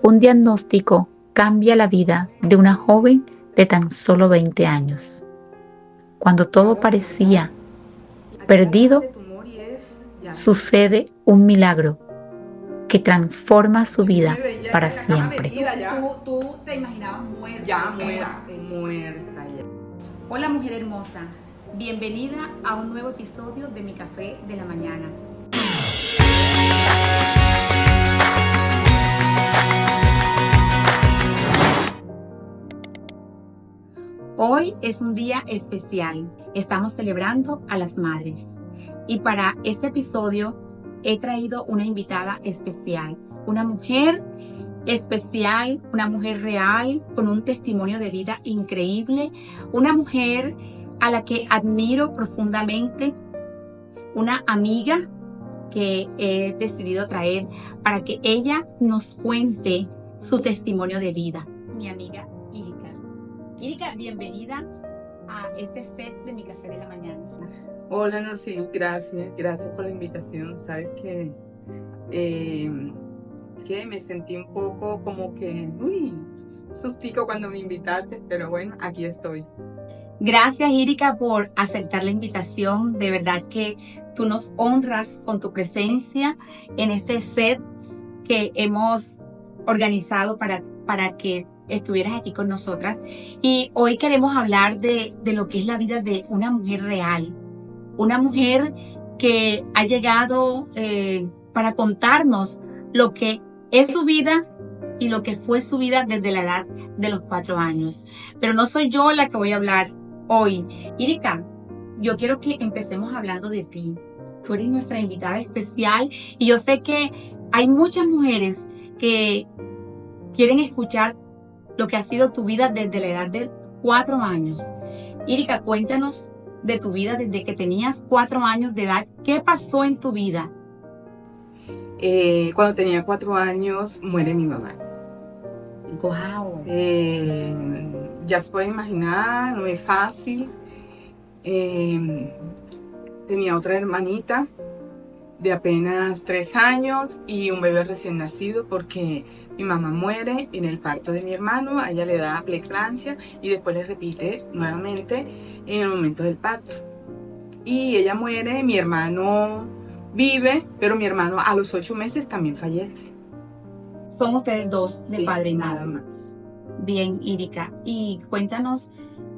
Un diagnóstico cambia la vida de una joven de tan solo 20 años. Cuando todo parecía perdido, sucede un milagro que transforma su vida para siempre. Tú te imaginabas muerta. Ya muerta ya. Hola mujer hermosa, bienvenida a un nuevo episodio de Mi Café de la Mañana. Hoy es un día especial, estamos celebrando a las madres y para este episodio he traído una invitada especial, una mujer especial, una mujer real, con un testimonio de vida increíble, una mujer a la que admiro profundamente, una amiga que he decidido traer para que ella nos cuente su testimonio de vida. Mi amiga Irica. Irica, bienvenida a este set de Mi Café de la Mañana. Hola Norcillo, gracias por la invitación. Sabes que me sentí un poco como que sustico cuando me invitaste, pero bueno, aquí estoy. Gracias Irica por aceptar la invitación, de verdad que tú nos honras con tu presencia en este set que hemos organizado para que estuvieras aquí con nosotras. Y hoy queremos hablar de lo que es la vida de una mujer real, una mujer que ha llegado para contarnos lo que es su vida y lo que fue su vida desde la edad de los 4 años. Pero no soy yo la que voy a hablar hoy. Irica, yo quiero que empecemos hablando de ti. Tú eres nuestra invitada especial y yo sé que hay muchas mujeres que quieren escuchar lo que ha sido tu vida desde la edad de 4 años. Irica, cuéntanos de tu vida desde que tenías 4 años de edad. ¿Qué pasó en tu vida? Cuando tenía 4 años muere mi mamá. Wow. Ya se puede imaginar, no es fácil. Tenía otra hermanita de apenas 3 años y un bebé recién nacido porque mi mamá muere en el parto de mi hermano, a ella le da preeclampsia y después le repite nuevamente en el momento del parto. Y ella muere, mi hermano vive, pero mi hermano a los 8 meses también fallece. Son ustedes dos de padre y madre. Nada más. Bien, Irica, y cuéntanos,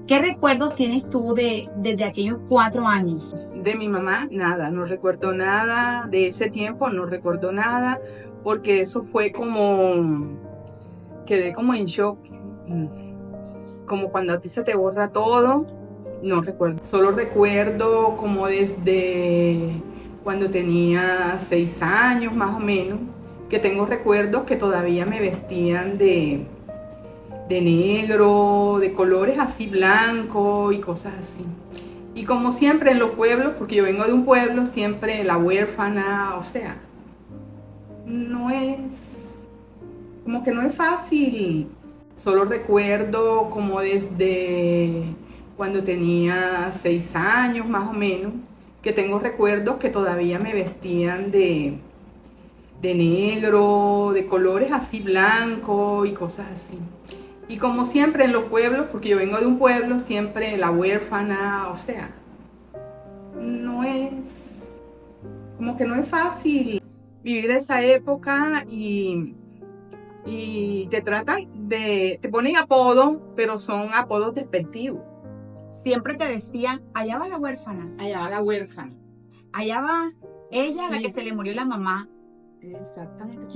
¿qué recuerdos tienes tú desde aquellos 4 años? De mi mamá, nada, no recuerdo nada de ese tiempo, no recuerdo nada, porque eso fue quedé como en shock, como cuando a ti se te borra todo, no recuerdo. Solo recuerdo como desde cuando tenía 6 años más o menos, que tengo recuerdos que todavía me vestían de negro, de colores así blanco y cosas así. Y como siempre en los pueblos, porque yo vengo de un pueblo, siempre la huérfana, o sea, no es fácil. Solo recuerdo como desde cuando tenía 6 años más o menos, que tengo recuerdos que todavía me vestían de negro, de colores así blanco y cosas así. Y como siempre en los pueblos, porque yo vengo de un pueblo, siempre la huérfana, o sea, no es fácil vivir esa época y te te ponen apodos, pero son apodos despectivos. Siempre te decían, allá va la huérfana. Allá va la huérfana. Allá va ella, Sí. la que se le murió la mamá. Exactamente.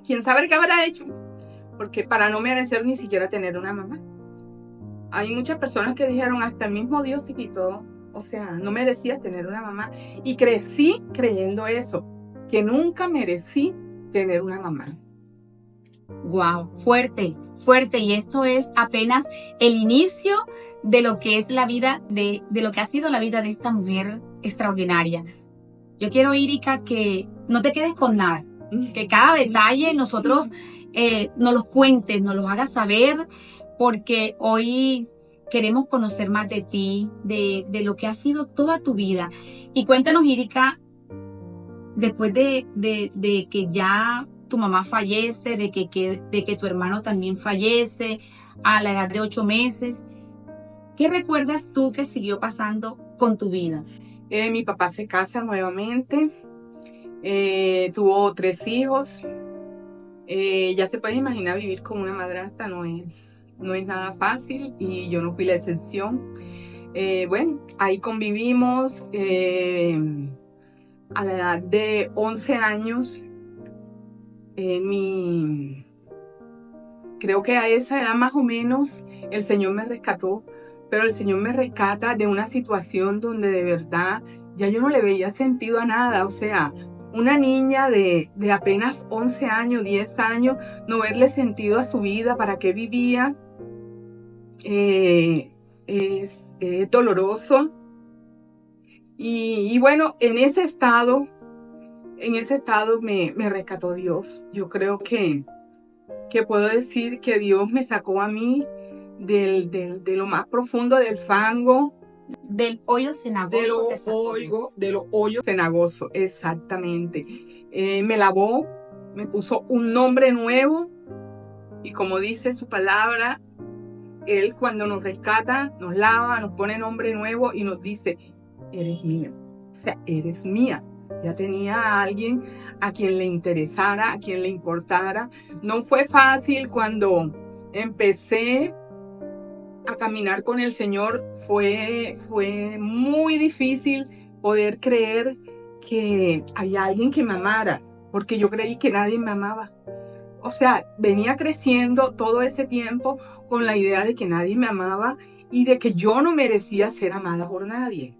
¿Quién sabe qué habrá hecho? Porque para no merecer ni siquiera tener una mamá. Hay muchas personas que dijeron, hasta el mismo Dios te quitó, o sea, no merecías tener una mamá. Y crecí creyendo eso, que nunca merecí tener una mamá. Wow, fuerte, fuerte. Y esto es apenas el inicio de lo que es la vida, de lo que ha sido la vida de esta mujer extraordinaria. Yo quiero, Irica, que no te quedes con nada, que cada detalle nosotros nos los cuentes, nos los hagas saber, porque hoy queremos conocer más de ti, de lo que ha sido toda tu vida. Y cuéntanos, Irica, después de que ya tu mamá fallece, de que tu hermano también fallece a la edad de 8 meses. ¿Qué recuerdas tú que siguió pasando con tu vida? Mi papá se casa nuevamente, tuvo 3 hijos. Ya se puede imaginar vivir con una madrastra, no es nada fácil y yo no fui la excepción. Bueno, ahí convivimos a la edad de 11 años. Creo que a esa edad más o menos el Señor me rescató, pero el Señor me rescata de una situación donde de verdad ya yo no le veía sentido a nada. O sea, una niña de apenas 11 años, 10 años, no verle sentido a su vida, para qué vivía, es doloroso. Y bueno, en ese estado me rescató Dios. Yo creo que puedo decir que Dios me sacó a mí de lo más profundo del fango. Del hoyo cenagoso. De los hoyos cenagosos, exactamente. Me lavó, me puso un nombre nuevo y como dice su palabra, Él cuando nos rescata, nos lava, nos pone nombre nuevo y nos dice, eres mía. O sea, eres mía. Ya tenía a alguien a quien le interesara, a quien le importara. No fue fácil cuando empecé a caminar con el Señor. Fue muy difícil poder creer que había alguien que me amara, porque yo creí que nadie me amaba. O sea, venía creciendo todo ese tiempo con la idea de que nadie me amaba y de que yo no merecía ser amada por nadie.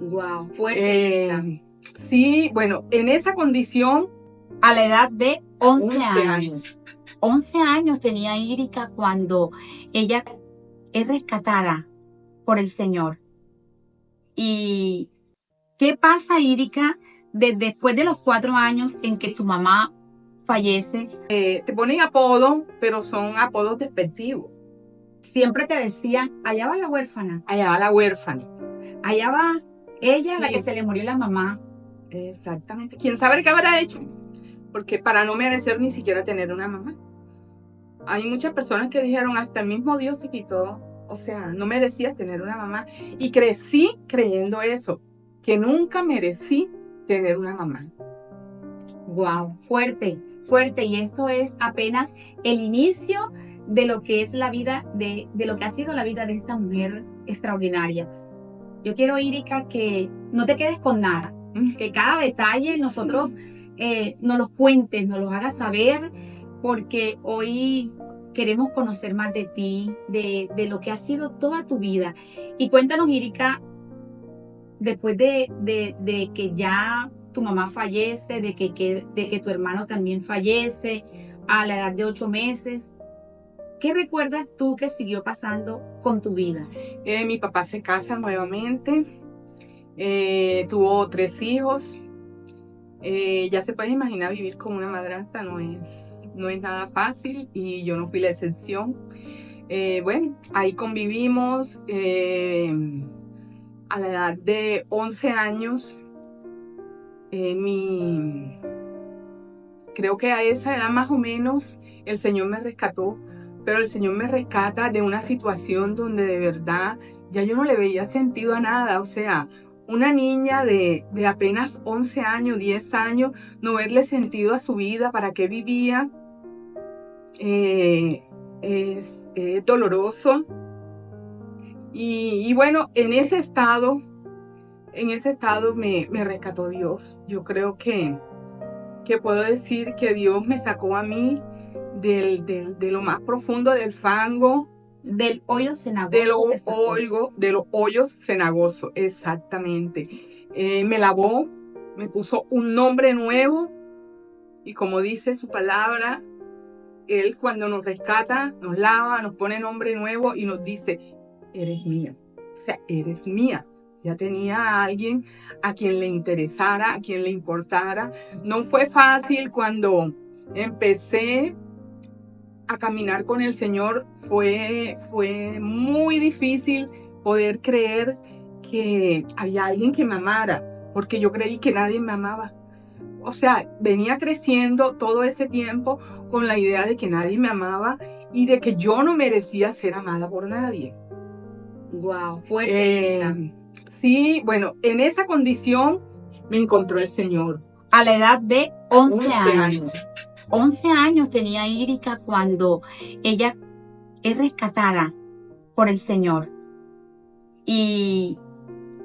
Wow, fuerte. Sí, bueno, en esa condición. A la edad de 11 años. 11 años tenía Irica cuando ella es rescatada por el Señor. ¿Y qué pasa, Irica, después de los 4 años en que tu mamá fallece? Te ponen apodos, pero son apodos despectivos. Siempre te decían, allá va la huérfana. Allá va la huérfana. Allá va ella, sí. La que se le murió la mamá. Exactamente. ¿Quién sabe qué habrá hecho? Porque para no merecer ni siquiera tener una mamá. Hay muchas personas que dijeron, hasta el mismo Dios te quitó. O sea, no merecías tener una mamá. Y crecí creyendo eso, que nunca merecí tener una mamá. Wow, fuerte, fuerte. Y esto es apenas el inicio de lo que es la vida, de lo que ha sido la vida de esta mujer extraordinaria. Yo quiero, Irica, que no te quedes con nada, que cada detalle nosotros nos los cuentes, nos los hagas saber, porque hoy queremos conocer más de ti, de lo que ha sido toda tu vida. Y cuéntanos, Irica, después de que ya tu mamá fallece, de que tu hermano también fallece a la edad de 8 meses, ¿qué recuerdas tú que siguió pasando con tu vida? Mi papá se casa nuevamente, tuvo 3 hijos. Ya se puede imaginar vivir con una madrastra, no es nada fácil y yo no fui la excepción. Bueno, ahí convivimos a la edad de 11 años. Creo que a esa edad más o menos el Señor me rescató, pero el Señor me rescata de una situación donde de verdad ya yo no le veía sentido a nada. O sea, una niña de apenas 11 años, 10 años, no verle sentido a su vida, para qué vivía, es doloroso. Y bueno, en ese estado me rescató Dios. Yo creo que puedo decir que Dios me sacó a mí de lo más profundo del fango. Del hoyo cenagoso. De los hoyos cenagosos, exactamente. Me lavó, me puso un nombre nuevo y como dice su palabra, Él cuando nos rescata, nos lava, nos pone nombre nuevo y nos dice, eres mía. O sea, eres mía. Ya tenía a alguien a quien le interesara, a quien le importara. No fue fácil cuando empecé a caminar con el Señor. Fue muy difícil poder creer que había alguien que me amara, porque yo creí que nadie me amaba. o sea, venía creciendo todo ese tiempo con la idea de que nadie me amaba y de que yo no merecía ser amada por nadie. Wow, fuerte. Sí, bueno, en esa condición me encontró el Señor. A la edad de 11 años. 11 años tenía Irica cuando ella es rescatada por el Señor. ¿Y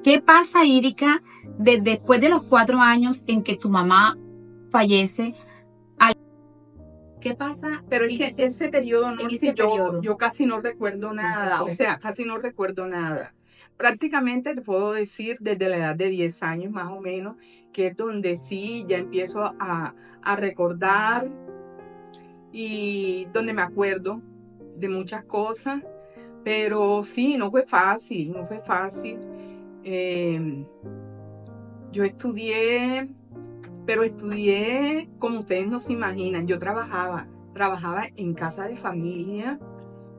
qué pasa, Irica, después de los 4 años en que tu mamá fallece? ¿Qué pasa? Pero es que ese periodo, no, ese periodo, yo casi no recuerdo nada, o sea, casi no recuerdo nada. Prácticamente te puedo decir desde la edad de 10 años más o menos, que es donde sí ya empiezo a recordar y donde me acuerdo de muchas cosas, pero sí, no fue fácil, no fue fácil. Yo estudié, pero estudié como ustedes no se imaginan. Yo trabajaba en casa de familia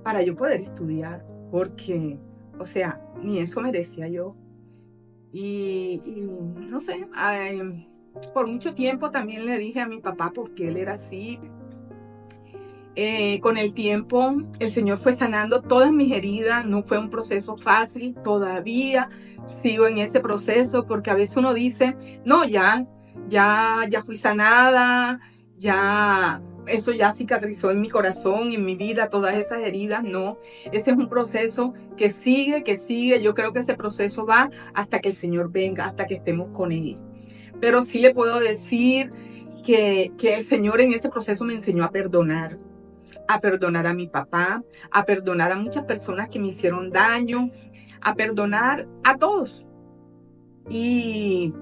para yo poder estudiar, porque, o sea, ni eso merecía yo. Y no sé, por mucho tiempo también le dije a mi papá por qué él era así. Con el tiempo el Señor fue sanando todas mis heridas, no fue un proceso fácil, todavía sigo en ese proceso porque a veces uno dice, no, ya fui sanada, ya eso ya cicatrizó en mi corazón, en mi vida, todas esas heridas, no, ese es un proceso que sigue, yo creo que ese proceso va hasta que el Señor venga, hasta que estemos con Él. Pero sí le puedo decir que el Señor en ese proceso me enseñó a perdonar a mi papá, a perdonar a muchas personas que me hicieron daño, a perdonar a todos y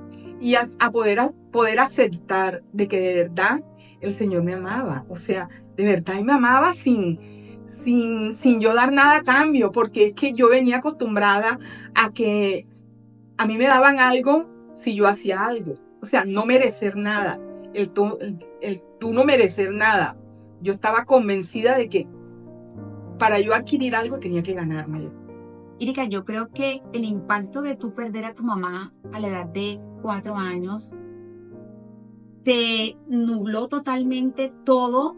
a poder aceptar de que de verdad el Señor me amaba, o sea, de verdad Él me amaba sin yo dar nada a cambio, porque es que yo venía acostumbrada a que a mí me daban algo si yo hacía algo, o sea, no merecer nada, el tú no merecer nada. Yo estaba convencida de que para yo adquirir algo tenía que ganármelo. Irica, yo creo que el impacto de tú perder a tu mamá a la edad de 4 años te nubló totalmente todo,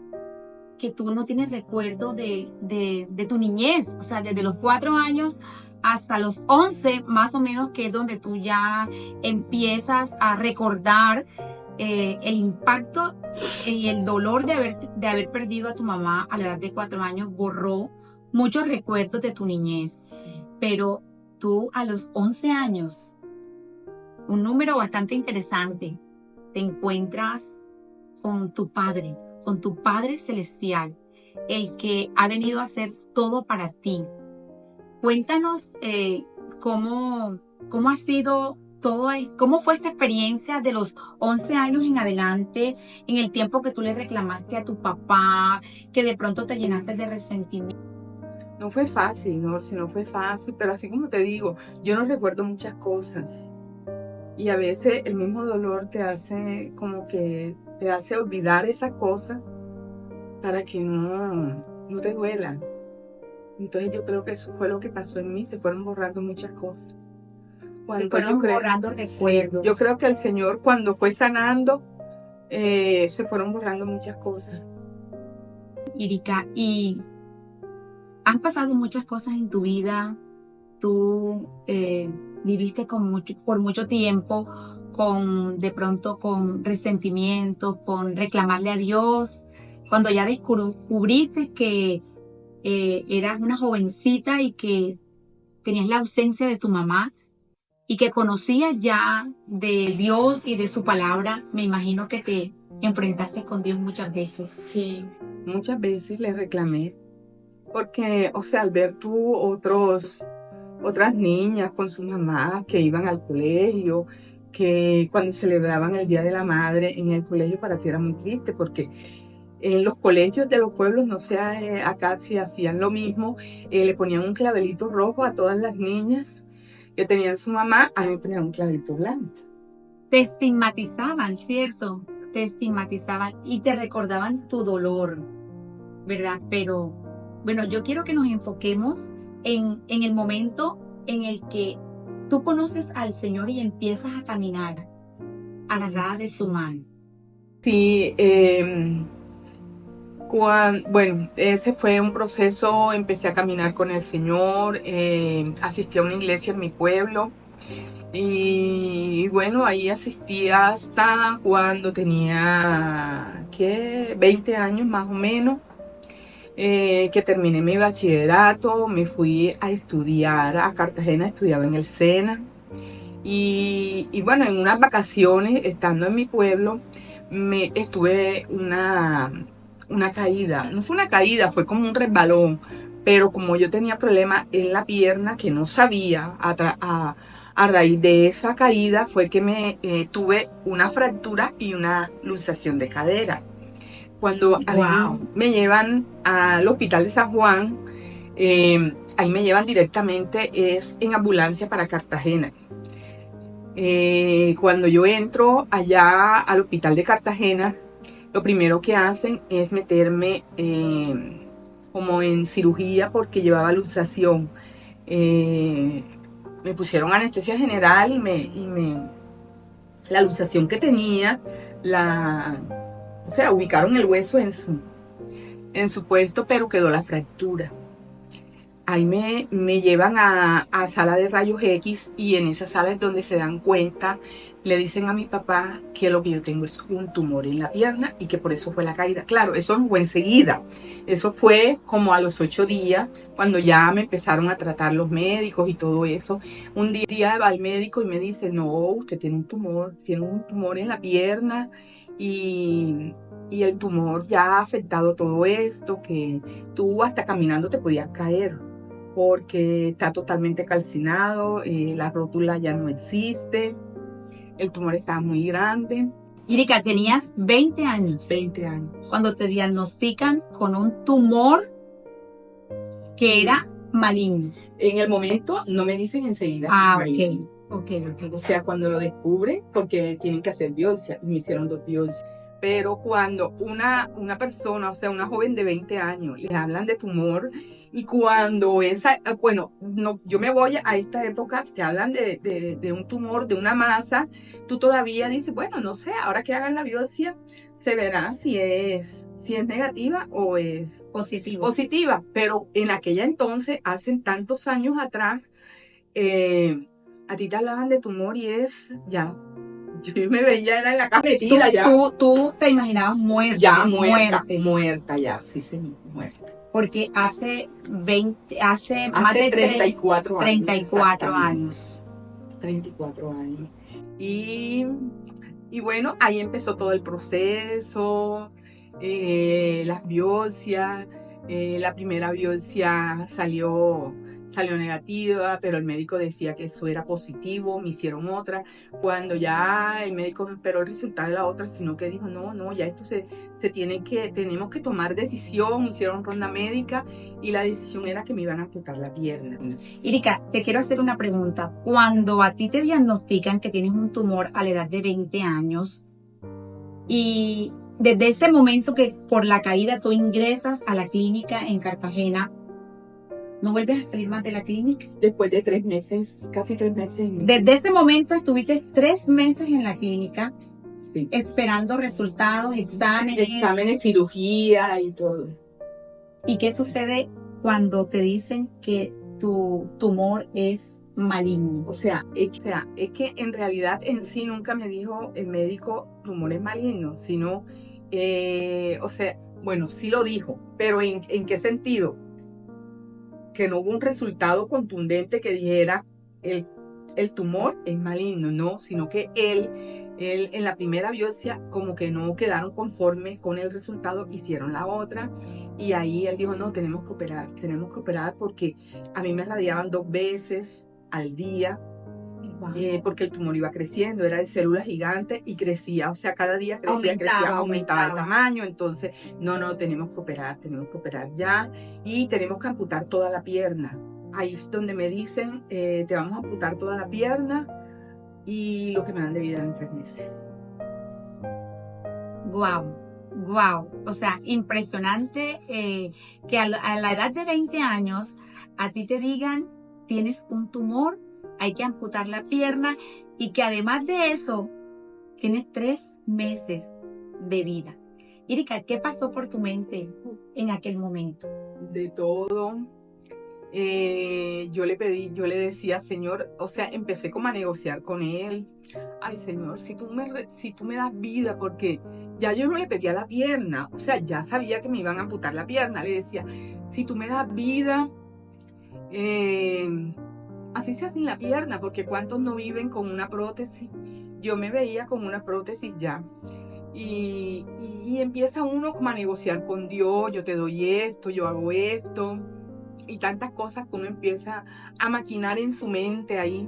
que tú no tienes recuerdo de tu niñez, o sea, desde los 4 años hasta los 11 más o menos, que es donde tú ya empiezas a recordar el impacto y el dolor de haber perdido a tu mamá a la edad de 4 años borró muchos recuerdos de tu niñez. Pero tú a los 11 años, un número bastante interesante, te encuentras con tu Padre Celestial, el que ha venido a hacer todo para ti. Cuéntanos cómo ha sido todo, cómo fue esta experiencia de los 11 años en adelante, en el tiempo que tú le reclamaste a tu papá, que de pronto te llenaste de resentimiento. No fue fácil, no fue fácil, pero así como te digo, yo no recuerdo muchas cosas. Y a veces el mismo dolor te hace como que te hace olvidar esas cosas para que no te duelan. Entonces yo creo que eso fue lo que pasó en mí, se fueron borrando muchas cosas. Se fueron borrando recuerdos. Yo creo que el Señor cuando fue sanando, se fueron borrando muchas cosas. Irica, y han pasado muchas cosas en tu vida. Tú viviste por mucho tiempo de pronto con resentimiento, con reclamarle a Dios. Cuando ya descubriste que eras una jovencita y que tenías la ausencia de tu mamá y que conocías ya de Dios y de su palabra, me imagino que te enfrentaste con Dios muchas veces. Sí, muchas veces le reclamé. Porque, o sea, al ver tú otras niñas con sus mamás que iban al colegio, que cuando celebraban el Día de la Madre en el colegio, para ti era muy triste, porque en los colegios de los pueblos, no sé, acá si hacían lo mismo, le ponían un clavelito rojo a todas las niñas que tenían su mamá, a mí me ponían un clavelito blanco. Te estigmatizaban, ¿cierto? Te estigmatizaban y te recordaban tu dolor, ¿verdad? Pero bueno, yo quiero que nos enfoquemos en el momento en el que tú conoces al Señor y empiezas a caminar agarrada de su mano. Sí, bueno, ese fue un proceso, empecé a caminar con el Señor, asistí a una iglesia en mi pueblo y bueno, ahí asistí hasta cuando tenía, ¿qué? 20 años más o menos, que terminé mi bachillerato, me fui a estudiar a Cartagena, estudiaba en el SENA y bueno, en unas vacaciones, estando en mi pueblo, me estuve una caída. No fue una caída, fue como un resbalón. Pero como yo tenía problemas en la pierna que no sabía, a raíz de esa caída fue que tuve una fractura y una luxación de cadera. Cuando a mí me llevan al hospital de San Juan, ahí me llevan directamente es en ambulancia para Cartagena. Cuando yo entro allá al hospital de Cartagena, lo primero que hacen es meterme como en cirugía porque llevaba luxación. Me pusieron anestesia general la luxación que tenía, o sea, ubicaron el hueso en su puesto, pero quedó la fractura. Ahí me llevan a sala de rayos X y en esa sala es donde se dan cuenta, le dicen a mi papá que lo que yo tengo es un tumor en la pierna y que por eso fue la caída. Claro, eso no fue enseguida, eso fue como a los 8 días, cuando ya me empezaron a tratar los médicos y todo eso. Un día va al médico y me dice, no, usted tiene un tumor en la pierna y el tumor ya ha afectado todo esto, que tú hasta caminando te podías caer porque está totalmente calcinado, la rótula ya no existe, el tumor está muy grande. Irika, tenías 20 años. 20 años. Cuando te diagnostican con un tumor que era maligno. En el momento no me dicen enseguida. Okay. O sea, cuando lo descubren, porque tienen que hacer biopsia, y me hicieron 2 biopsias. Pero cuando una persona, o sea, una joven de 20 años, le hablan de tumor, y cuando yo me voy a esta época, te hablan de un tumor, de una masa, tú todavía dices, bueno, no sé, ahora que hagan la biopsia, se verá si es negativa o es positiva. Pero en aquella entonces, hace tantos años atrás, a ti te hablaban de tumor y ya. Yo me veía era en la carretera ya. Tú te imaginabas muerta. Ya, muerta ya, sí, señor, muerta. Porque hace más de 34 años. 34 años. 34 años. Y bueno, ahí empezó todo el proceso, las biopsias. La primera biopsia salió negativa, pero el médico decía que eso era positivo, me hicieron otra. Cuando ya el médico no esperó el resultado de la otra, sino que dijo, no, ya esto tenemos que tomar decisión, hicieron ronda médica y la decisión era que me iban a amputar la pierna. Irika, te quiero hacer una pregunta. Cuando a ti te diagnostican que tienes un tumor a la edad de 20 años y desde ese momento que por la caída tú ingresas a la clínica en Cartagena, ¿no vuelves a salir más de la clínica? Después de 3 meses, casi 3 meses. Desde ese momento estuviste 3 meses en la clínica, sí, esperando resultados, exámenes, cirugía y todo. ¿Y qué sucede cuando te dicen que tu tumor es maligno? O sea, es que en realidad en sí nunca me dijo el médico tumor es maligno, sino, bueno, sí lo dijo, pero ¿en qué sentido? Que no hubo un resultado contundente que dijera el tumor es maligno, no, sino que él en la primera biopsia como que no quedaron conformes con el resultado, hicieron la otra y ahí él dijo, no, tenemos que operar porque a mí me radiaban 2 veces al día. Porque el tumor iba creciendo, era de células gigantes y crecía, o sea, cada día aumentaba el tamaño, entonces, no, tenemos que operar ya y tenemos que amputar toda la pierna. Ahí es donde me dicen, te vamos a amputar toda la pierna y lo que me dan de vida en 3 meses. Wow, o sea, impresionante que a la edad de 20 años a ti te digan, tienes un tumor, hay que amputar la pierna y que además de eso tienes 3 meses de vida. Erika, ¿qué pasó por tu mente en aquel momento? De todo. Yo le decía, Señor, o sea, empecé como a negociar con él. Ay, Señor, si tú me das vida, porque ya yo no le pedía la pierna, o sea, ya sabía que me iban a amputar la pierna. Le decía, si tú me das vida, así sea sin la pierna, porque cuántos no viven con una prótesis. Yo me veía con una prótesis ya. Y empieza uno como a negociar con Dios, yo te doy esto, yo hago esto, y tantas cosas que uno empieza a maquinar en su mente ahí.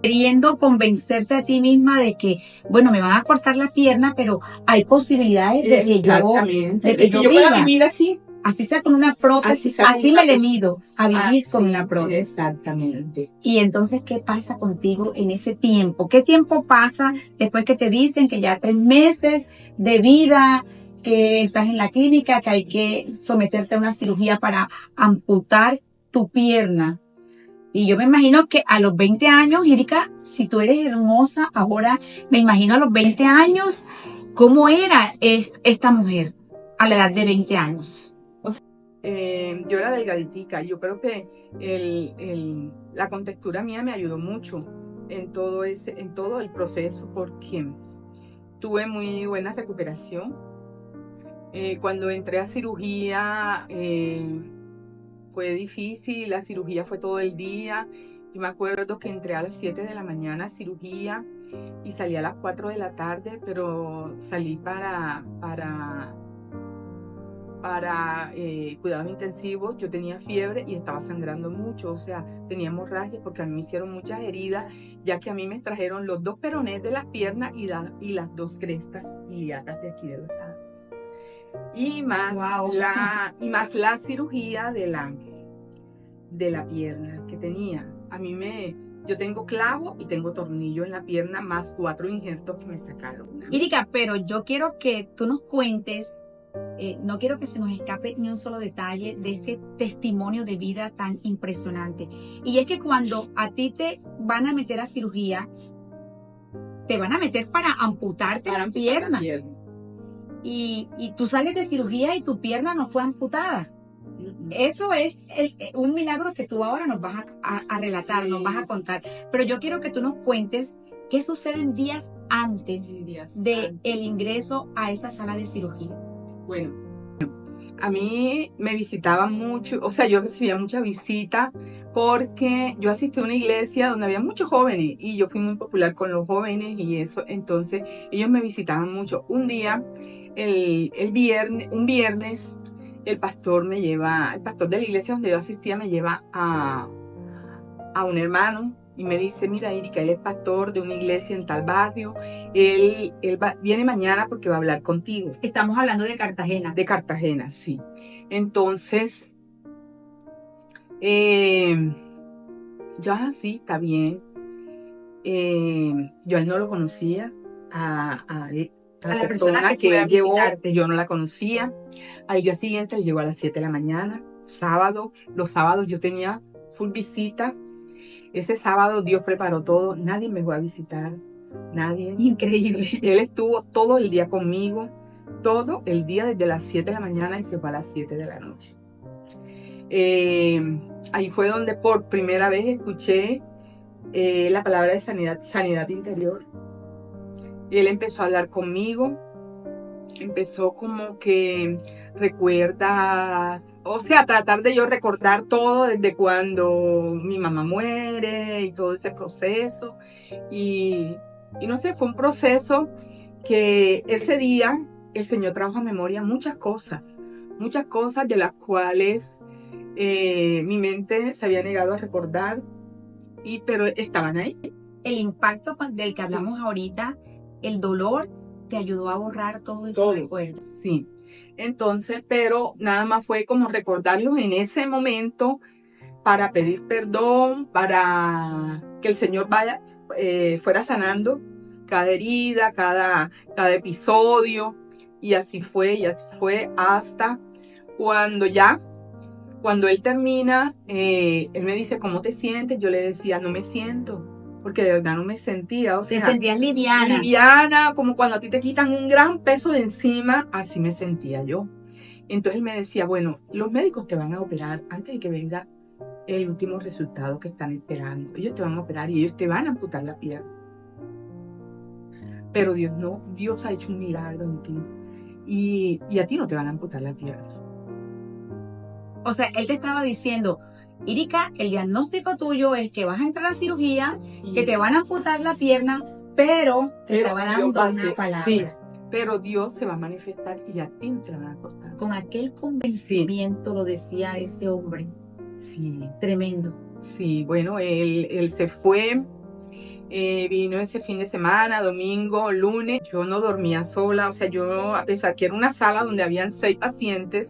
Queriendo convencerte a ti misma de que, bueno, me van a cortar la pierna, pero hay posibilidades de que yo pueda viva. vivir así. Así sea con una prótesis, así me le mido a vivir con una prótesis. Exactamente. Y entonces, ¿qué pasa contigo en ese tiempo? ¿Qué tiempo pasa después que te dicen que ya 3 meses de vida, que estás en la clínica, que hay que someterte a una cirugía para amputar tu pierna? Y yo me imagino que a los 20 años, Erika, si tú eres hermosa, ahora me imagino a los 20 años, ¿cómo era esta mujer a la edad de 20 años? Yo era delgaditica. Yo creo que la contextura mía me ayudó mucho en todo el proceso, porque tuve muy buena recuperación. Cuando entré a cirugía fue difícil, la cirugía fue todo el día. Yo me acuerdo que entré a las 7 de la mañana a cirugía y salí a las 4 de la tarde, pero salí para cuidados intensivos. Yo tenía fiebre y estaba sangrando mucho, o sea, tenía hemorragia porque a mí me hicieron muchas heridas, ya que a mí me trajeron los 2 peronés de las piernas y las 2 crestas ilíacas de aquí de los lados. Y más, la cirugía de la pierna que tenía. Yo tengo clavo y tengo tornillo en la pierna, más 4 injertos que me sacaron. Erika, pero yo quiero que tú nos cuentes, no quiero que se nos escape ni un solo detalle de este testimonio de vida tan impresionante. Y es que cuando a ti te van a meter a cirugía, te van a meter para amputarte la pierna. Y tú sales de cirugía y tu pierna no fue amputada. Eso es un milagro que tú ahora nos vas a relatar, nos vas a contar. Pero yo quiero que tú nos cuentes qué sucede en días antes del ingreso a esa sala de cirugía. Bueno, a mí me visitaban mucho, o sea, yo recibía mucha visita porque yo asistí a una iglesia donde había muchos jóvenes y yo fui muy popular con los jóvenes y eso, entonces ellos me visitaban mucho. Un día, un viernes, el pastor de la iglesia donde yo asistía me lleva a un hermano y me dice, mira, Erika, él es pastor de una iglesia en tal barrio, él viene mañana porque va a hablar contigo. Estamos hablando de Cartagena. De Cartagena, sí. Entonces, yo sí, está bien. Yo a él no lo conocía, a la persona que él llevó, yo no la conocía. Al día siguiente él llegó a las 7 de la mañana, sábado. Los sábados yo tenía full visita. Ese sábado Dios preparó todo, nadie me fue a visitar, nadie. Increíble. Él estuvo todo el día conmigo, todo el día desde las 7 de la mañana y se fue a las 7 de la noche. Ahí fue donde por primera vez escuché la palabra de sanidad interior. Él empezó a hablar conmigo, empezó como que recuerdas, o sea, tratar de yo recordar todo desde cuando mi mamá muere y todo ese proceso. Y no sé, fue un proceso que ese día el Señor trajo a memoria muchas cosas de las cuales mi mente se había negado a recordar, pero estaban ahí. El impacto del que hablamos ahorita, el dolor, te ayudó a borrar todo ese recuerdo. Sí. Entonces, pero nada más fue como recordarlo en ese momento para pedir perdón, para que el Señor fuera sanando cada herida, cada episodio. Y así fue hasta cuando él termina, él me dice, ¿cómo te sientes? Yo le decía, no me siento. porque de verdad no me sentía, o Te sea, sentías liviana. liviana, como cuando a ti te quitan un gran peso de encima, así me sentía yo. Entonces él me decía, bueno, los médicos te van a operar antes de que venga el último resultado que están esperando. Ellos te van a operar y ellos te van a amputar la pierna. Pero Dios no, Dios ha hecho un milagro en ti y a ti no te van a amputar la pierna. O sea, él te estaba diciendo, Irica, el diagnóstico tuyo es que vas a entrar a cirugía, que te van a amputar la pierna, pero te estaba dando una palabra. Sí, pero Dios se va a manifestar y a ti no te la van a cortar. Con aquel convencimiento lo decía ese hombre. Sí. Tremendo. Sí, bueno, él se fue, vino ese fin de semana, domingo, lunes. Yo no dormía sola, o sea, yo, a pesar que era una sala donde habían 6 pacientes,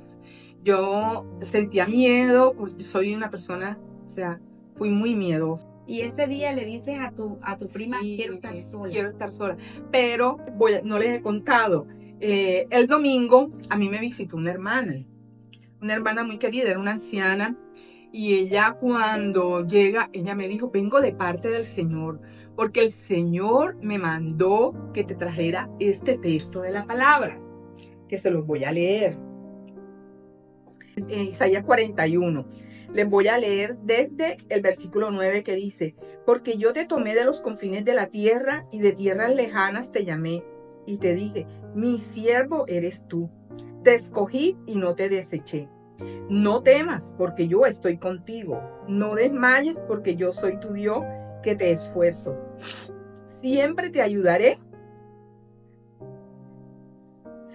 yo sentía miedo, porque soy una persona, o sea, fui muy miedosa. Y ese día le dices a tu prima, Sí, quiero estar sola. Quiero estar sola. Pero no les he contado. El domingo a mí me visitó una hermana muy querida, era una anciana. Y ella cuando llega, ella me dijo, vengo de parte del Señor, porque el Señor me mandó que te trajera este texto de la palabra, que se los voy a leer. En Isaías 41. Les voy a leer desde el versículo 9 que dice, porque yo te tomé de los confines de la tierra y de tierras lejanas te llamé y te dije, mi siervo eres tú. Te escogí y no te deseché. No temas porque yo estoy contigo. No desmayes porque yo soy tu Dios que te esfuerzo. Siempre te ayudaré.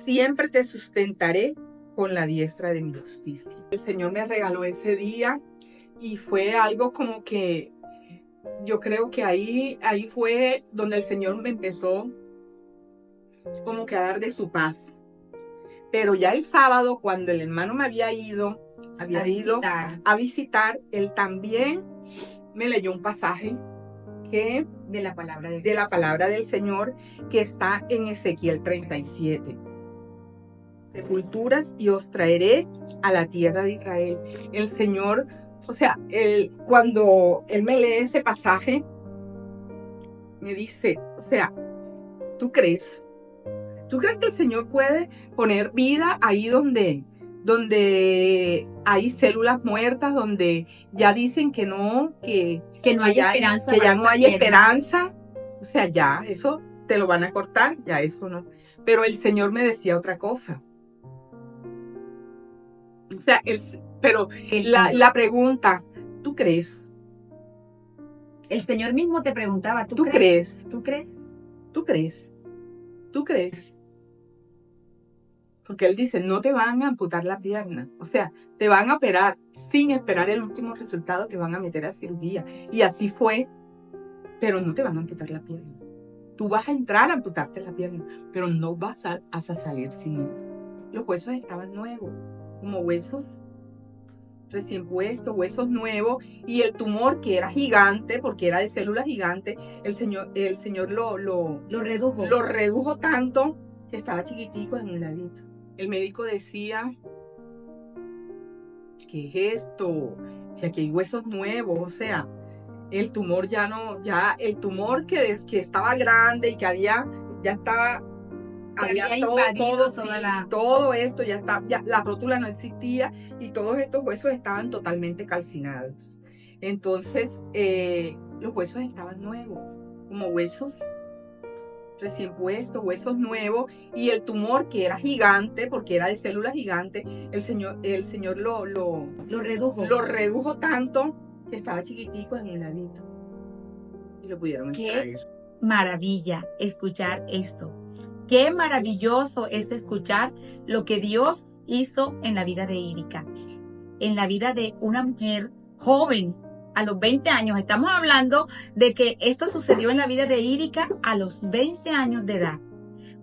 Siempre te sustentaré con la diestra de mi justicia. El Señor me regaló ese día y fue algo como que yo creo que ahí fue donde el Señor me empezó como que a dar de su paz. Pero ya el sábado, cuando el hermano me había ido a visitar, él también me leyó un pasaje de la palabra del Señor que está en Ezequiel 37. Sepulturas y os traeré a la tierra de Israel. El Señor, o sea, cuando él me lee ese pasaje, me dice, o sea, ¿tú crees? ¿Tú crees que el Señor puede poner vida ahí donde hay células muertas, donde ya dicen que no hay esperanza, que ya no hay esperanza? O sea, ya eso te lo van a cortar, ya eso no. Pero el Señor me decía otra cosa. O sea, la pregunta, ¿tú crees? El Señor mismo te preguntaba, ¿tú crees? ¿Tú crees? ¿Tú crees? ¿Tú crees? Porque él dice, no te van a amputar la pierna. O sea, te van a operar sin esperar el último resultado, te van a meter a cirugía. Y así fue, pero no te van a amputar la pierna. Tú vas a entrar a amputarte la pierna, pero no vas a salir sin eso. Los huesos estaban nuevos, como huesos recién puestos, huesos nuevos, y el tumor que era gigante, porque era de células gigantes, el Señor lo redujo tanto que estaba chiquitico en un ladito. El médico decía, ¿qué es esto? Si aquí hay huesos nuevos, o sea, el tumor el tumor que estaba grande y que había todo esto, ya la rótula no existía y todos estos huesos estaban totalmente calcinados. Entonces, los huesos estaban nuevos, como huesos recién puestos, huesos nuevos, y el tumor que era gigante, porque era de células gigantes, el Señor lo redujo tanto que estaba chiquitico en un ladito y lo pudieron extraer. Qué maravilla escuchar esto. Qué maravilloso es escuchar lo que Dios hizo en la vida de Irica, en la vida de una mujer joven a los 20 años. Estamos hablando de que esto sucedió en la vida de Irica a los 20 años de edad,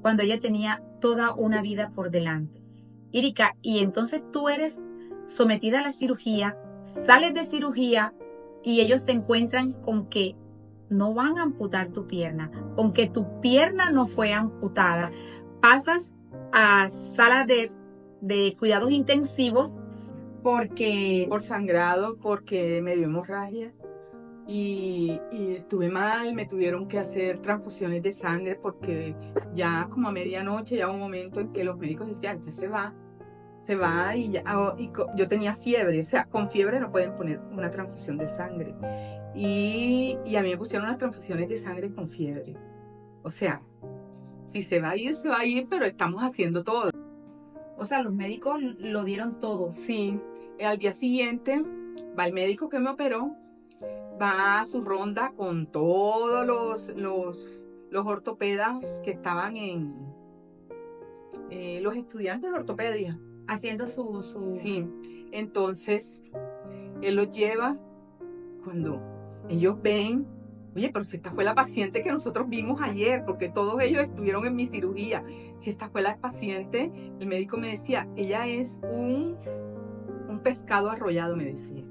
cuando ella tenía toda una vida por delante. Irica, y entonces tú eres sometida a la cirugía, sales de cirugía y ellos se encuentran con que no van a amputar tu pierna, con que tu pierna no fue amputada. Pasas a sala de cuidados intensivos por sangrado, porque me dio hemorragia. y estuve mal, me tuvieron que hacer transfusiones de sangre porque ya como a medianoche, ya un momento en que los médicos decían, ya se va y, ya, yo tenía fiebre, o sea, con fiebre no pueden poner una transfusión de sangre. Y a mí me pusieron las transfusiones de sangre con fiebre. O sea, si se va a ir, se va a ir, pero estamos haciendo todo. O sea, los médicos lo dieron todo. Sí, al día siguiente va el médico que me operó, va a su ronda con todos los ortopedas que estaban los estudiantes de ortopedia. Haciendo su... Sí, entonces él los lleva cuando ellos ven, oye, pero si esta fue la paciente que nosotros vimos ayer, porque todos ellos estuvieron en mi cirugía, si esta fue la paciente, el médico me decía, ella es un pescado arrollado, me decía.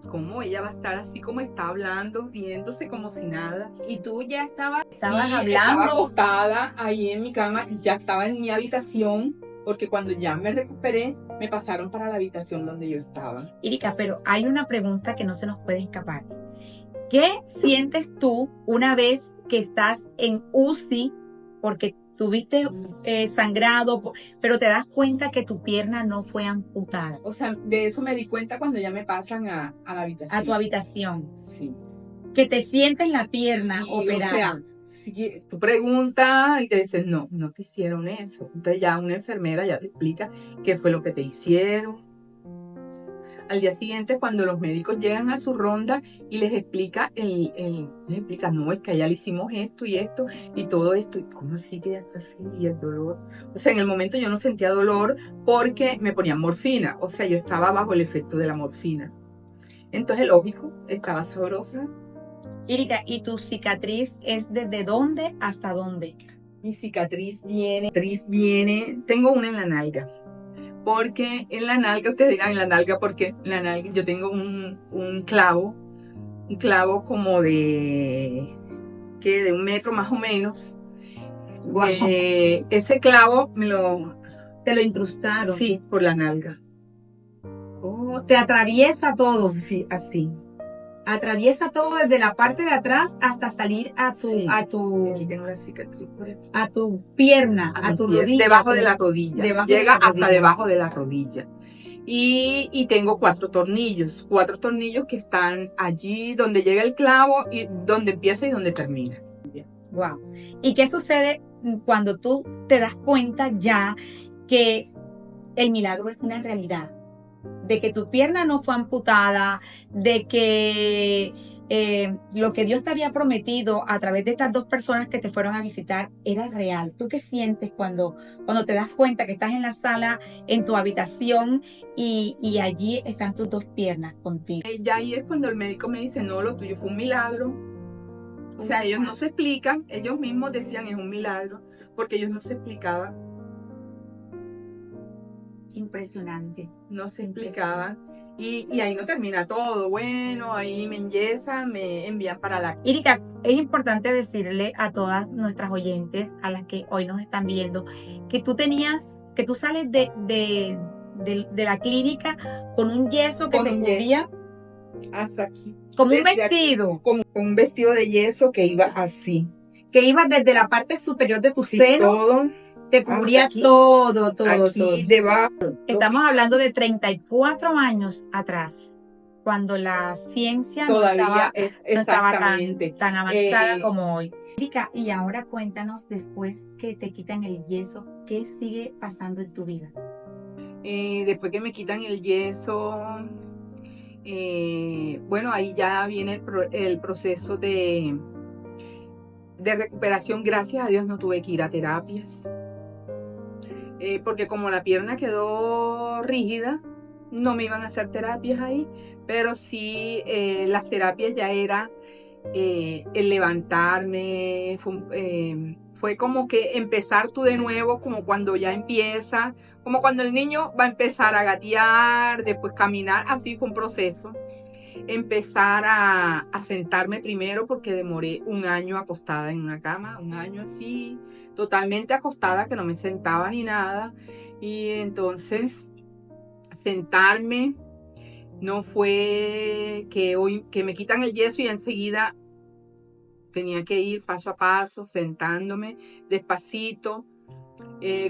¿Cómo ella va a estar así como está hablando, riéndose como si nada? Y tú ya estabas Sí, hablando. estaba acostada ahí en mi cama, ya estaba en mi habitación, porque cuando ya me recuperé, me pasaron para la habitación donde yo estaba. Erika, pero hay una pregunta que no se nos puede escapar. ¿Qué sientes tú una vez que estás en UCI porque tuviste sangrado, pero te das cuenta que tu pierna no fue amputada? O sea, de eso me di cuenta cuando ya me pasan a la habitación. A tu habitación. Sí. Que te sientes la pierna Sí, operada. O sea, si tú preguntas y te dicen, no te hicieron eso. Entonces ya una enfermera ya te explica qué fue lo que te hicieron. Al día siguiente, cuando los médicos llegan a su ronda y les explica, no, es que allá le hicimos esto y todo esto. ¿Y cómo así que ya está así? Y el dolor. O sea, en el momento yo no sentía dolor porque me ponían morfina. O sea, yo estaba bajo el efecto de la morfina. Entonces, lógico, estaba sabrosa. Erika, ¿y tu cicatriz es desde dónde hasta dónde? Mi cicatriz viene, tengo una en la nalga. Porque en la nalga, ustedes dirán en la nalga, porque en la nalga yo tengo un clavo como de 1 metro más o menos. Wow. Ese clavo te lo incrustaron. Sí, por la nalga. Oh, te atraviesa todo. Sí, así. Atraviesa todo desde la parte de atrás hasta salir Aquí tengo la cicatriz por aquí. A tu pierna, a tu rodilla. Debajo de la rodilla. Llega hasta debajo de la rodilla. Y tengo 4 tornillos. 4 tornillos que están allí donde llega el clavo y donde empieza y donde termina. Wow. ¿Y qué sucede cuando tú te das cuenta ya que el milagro es una realidad? De que tu pierna no fue amputada, de que lo que Dios te había prometido a través de estas 2 personas que te fueron a visitar era real. ¿Tú qué sientes cuando te das cuenta que estás en la sala, en tu habitación y allí están tus 2 piernas contigo? Ya ahí es cuando el médico me dice, no, lo tuyo fue un milagro. O sea, ellos no se explican, ellos mismos decían es un milagro, porque ellos no se explicaban. Impresionante. No se explicaban. Y ahí no termina todo. Bueno, ahí me enyesan, me envían para la... Erika, es importante decirle a todas nuestras oyentes, a las que hoy nos están viendo, que tú sales de la clínica con un yeso que te cubría hasta aquí. Como un vestido. Como un vestido de yeso que iba así. Que iba desde la parte superior de tus senos. Todo. Te cubría aquí, todo. Aquí debajo. Estamos hablando de 34 años atrás, cuando la ciencia todavía no estaba tan avanzada como hoy. Erika, y ahora cuéntanos, después que te quitan el yeso, ¿qué sigue pasando en tu vida? Después que me quitan el yeso, bueno, ahí ya viene el proceso de recuperación. Gracias a Dios no tuve que ir a terapias. Porque como la pierna quedó rígida, no me iban a hacer terapias ahí, pero sí las terapias ya era el levantarme, fue como que empezar tú de nuevo, como cuando ya empieza, como cuando el niño va a empezar a gatear, después caminar, así fue un proceso. Empezar a sentarme primero porque demoré 1 año acostada en una cama, 1 año así, totalmente acostada, que no me sentaba ni nada. Y entonces sentarme, No fue que hoy que me quitan el yeso y enseguida tenía que ir paso a paso, sentándome despacito.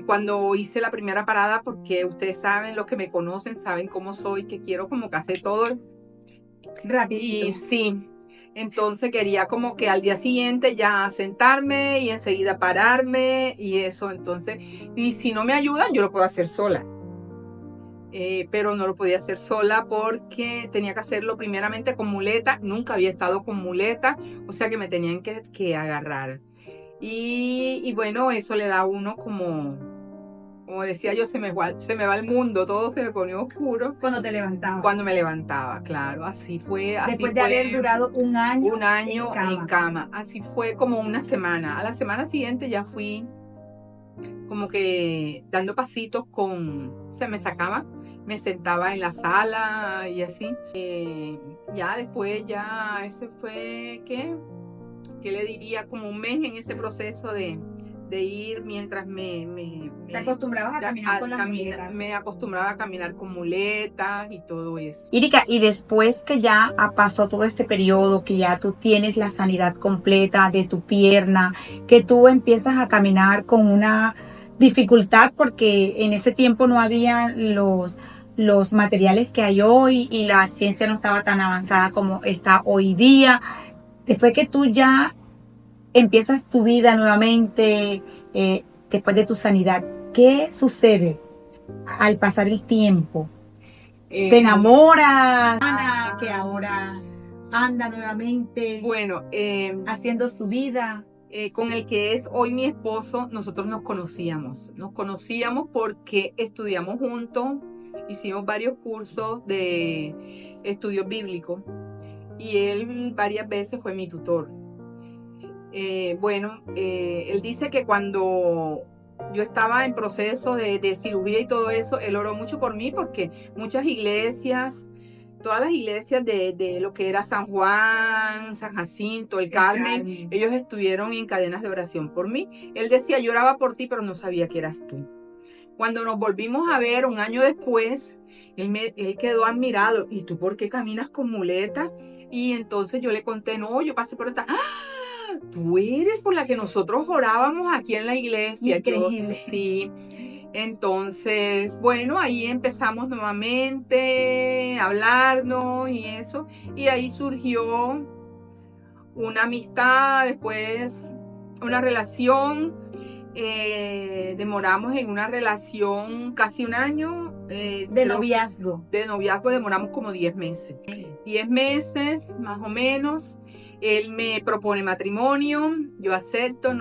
Cuando hice la primera parada, porque ustedes saben, los que me conocen saben cómo soy, que quiero como que hacer todo rapidito. y sí, entonces quería como que al día siguiente ya sentarme y enseguida pararme y eso. Entonces, y si no me ayudan, yo lo puedo hacer sola. Pero no lo podía hacer sola porque tenía que hacerlo primeramente con muleta. Nunca había estado con muleta, o sea que me tenían que agarrar. Y bueno, eso le da a uno como decía yo, se me va el mundo, todo se me ponía oscuro. Cuando te levantabas. Cuando me levantaba, claro, así fue. Después de haber durado un año en cama. Así fue como una semana. A la semana siguiente ya fui como que dando pasitos o sea, me sacaba, me sentaba en la sala y así. Ya después, ese fue, ¿qué le diría? Como un mes en ese proceso de ir mientras te acostumbrabas a caminar con las muletas. Me acostumbraba a caminar con muletas y todo eso. Írica, y después que ya pasó todo este periodo, que ya tú tienes la sanidad completa de tu pierna, que tú empiezas a caminar con una dificultad porque en ese tiempo no había los materiales que hay hoy y la ciencia no estaba tan avanzada como está hoy día. Después que tú ya empiezas tu vida nuevamente, después de tu sanidad, ¿qué sucede al pasar el tiempo? ¿Te enamoras? Que ahora anda nuevamente, bueno, haciendo su vida. Con el que es hoy mi esposo, nosotros nos conocíamos porque estudiamos juntos, hicimos varios cursos de estudios bíblicos y él varias veces fue mi tutor. Él dice que cuando yo estaba en proceso de cirugía y todo eso, él oró mucho por mí porque muchas iglesias, todas las iglesias de lo que era San Juan, San Jacinto, el Carmen, ellos estuvieron en cadenas de oración por mí. Él decía, yo oraba por ti, pero no sabía que eras tú. Cuando nos volvimos a ver un año después, él quedó admirado. ¿Y tú por qué caminas con muleta? Y entonces yo le conté, no, yo pasé por esta... ¡Ah! Tú eres por la que nosotros orábamos aquí en la iglesia. Increíble. Sí. Entonces, bueno, ahí empezamos nuevamente a hablarnos y eso. Y ahí surgió una amistad, después una relación. Demoramos en una relación casi un año. De noviazgo. De noviazgo demoramos como 10 meses. 10 meses, más o menos. Él me propone matrimonio, yo acepto.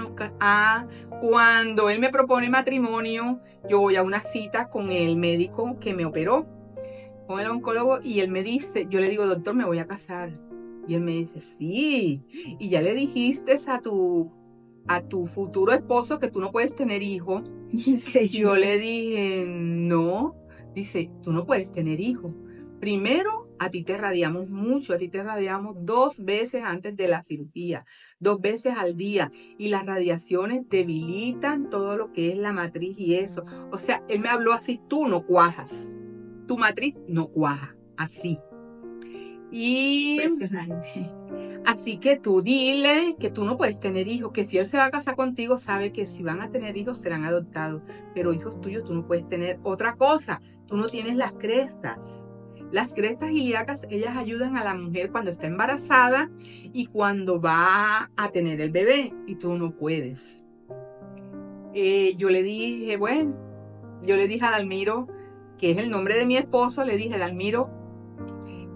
Cuando él me propone matrimonio, yo voy a una cita con el médico que me operó, con el oncólogo, y él me dice, yo le digo, doctor, me voy a casar. Y él me dice, sí, y ya le dijiste a tu futuro esposo que tú no puedes tener hijos. Yo le dije, no. Dice, tú no puedes tener hijos. Primero, a ti te radiamos mucho, a ti te radiamos 2 veces antes de la cirugía, 2 veces al día, y las radiaciones debilitan todo lo que es la matriz y eso. O sea, él me habló así, tú no cuajas, tu matriz no cuaja, así. Y impresionante. Así que tú dile que tú no puedes tener hijos, que si él se va a casar contigo, sabe que si van a tener hijos serán adoptados, pero hijos tuyos tú no puedes tener. Otra cosa, tú no tienes las crestas. Las crestas ilíacas, ellas ayudan a la mujer cuando está embarazada y cuando va a tener el bebé, y tú no puedes. Yo le dije a Dalmiro, que es el nombre de mi esposo, le dije, Dalmiro,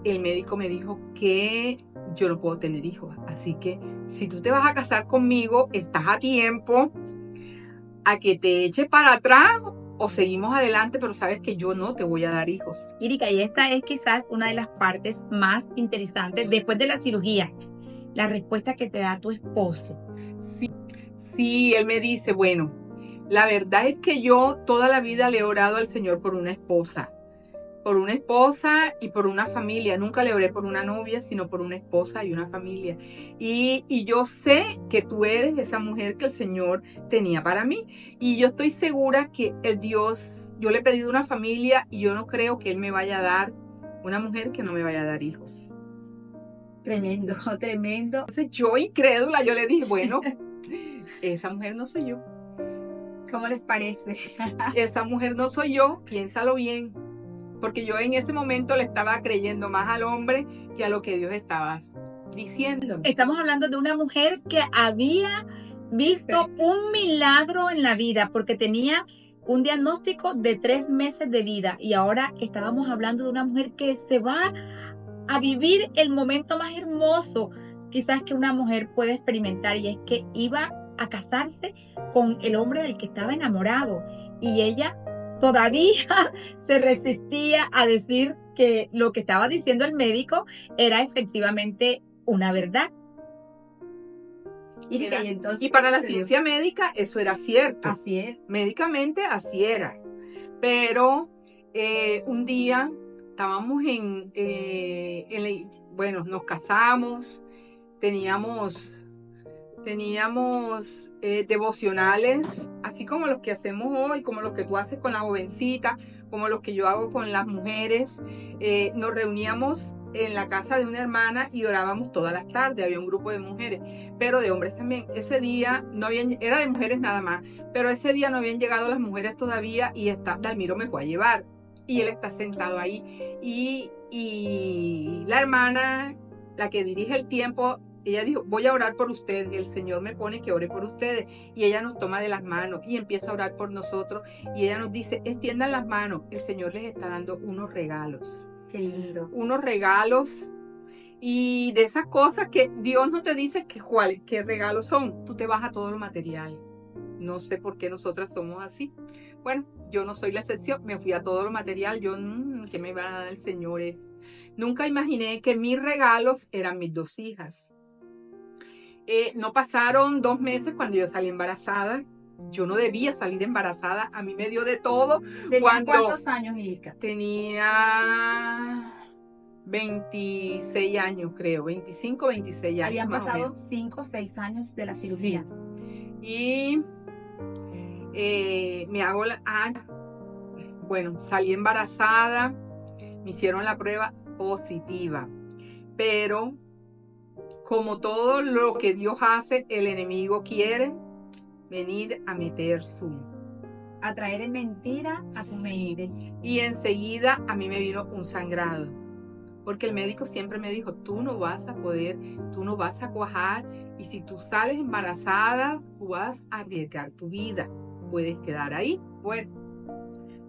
el médico me dijo que yo no puedo tener hijos, así que si tú te vas a casar conmigo, estás a tiempo a que te eche para atrás o seguimos adelante, pero sabes que yo no te voy a dar hijos. Írica, y esta es quizás una de las partes más interesantes después de la cirugía, la respuesta que te da tu esposo. Sí, él me dice, bueno, la verdad es que yo toda la vida le he orado al Señor por una esposa y por una familia. Nunca le oré por una novia, sino por una esposa y una familia. Y yo sé que tú eres esa mujer que el Señor tenía para mí. Y yo estoy segura que yo le he pedido una familia y yo no creo que Él me vaya a dar una mujer que no me vaya a dar hijos. Tremendo, tremendo. Entonces yo, incrédula, yo le dije, bueno, esa mujer no soy yo. ¿Cómo les parece? Esa mujer no soy yo, piénsalo bien. Porque yo en ese momento le estaba creyendo más al hombre que a lo que Dios estaba diciendo. Estamos hablando de una mujer que había visto un milagro en la vida porque tenía un diagnóstico de 3 meses de vida, y ahora estábamos hablando de una mujer que se va a vivir el momento más hermoso quizás que una mujer puede experimentar, y es que iba a casarse con el hombre del que estaba enamorado, y ella todavía se resistía a decir que lo que estaba diciendo el médico era efectivamente una verdad. Y para la ciencia médica eso era cierto. Así es. Médicamente así era. Pero un día estábamos bueno, nos casamos, teníamos devocionales, así como los que hacemos hoy, como los que tú haces con la jovencita, como los que yo hago con las mujeres. Nos reuníamos en la casa de una hermana y orábamos todas las tardes. Había un grupo de mujeres, pero de hombres también. Ese día no habían, era de mujeres nada más, pero ese día no habían llegado las mujeres todavía, y Dalmiro me fue a llevar y él está sentado ahí, y la hermana, la que dirige el tiempo, ella dijo, voy a orar por ustedes, y el Señor me pone que ore por ustedes, y ella nos toma de las manos y empieza a orar por nosotros, y ella nos dice, extiendan las manos, el Señor les está dando unos regalos. Qué lindo. Unos regalos, y de esas cosas que Dios no te dice qué regalos son, tú te vas a todo lo material. No sé por qué nosotras somos así. Bueno, yo no soy la excepción, me fui a todo lo material. Yo, ¿qué me va a dar el Señor? Nunca imaginé que mis regalos eran mis 2 hijas. No pasaron 2 meses cuando yo salí embarazada. Yo no debía salir embarazada, a mí me dio de todo. ¿Cuántos años, Ilka? Tenía 26 años, creo, 25, 26 años. Habían pasado 5 o 6 años de la cirugía. Sí. Y me hago bueno, salí embarazada, me hicieron la prueba positiva, pero como todo lo que Dios hace, el enemigo quiere venir a meter a traer mentira a tu mente. Y enseguida a mí me vino un sangrado, porque el médico siempre me dijo, tú no vas a poder, tú no vas a cuajar, y si tú sales embarazada, tú vas a arriesgar tu vida, puedes quedar ahí. Bueno,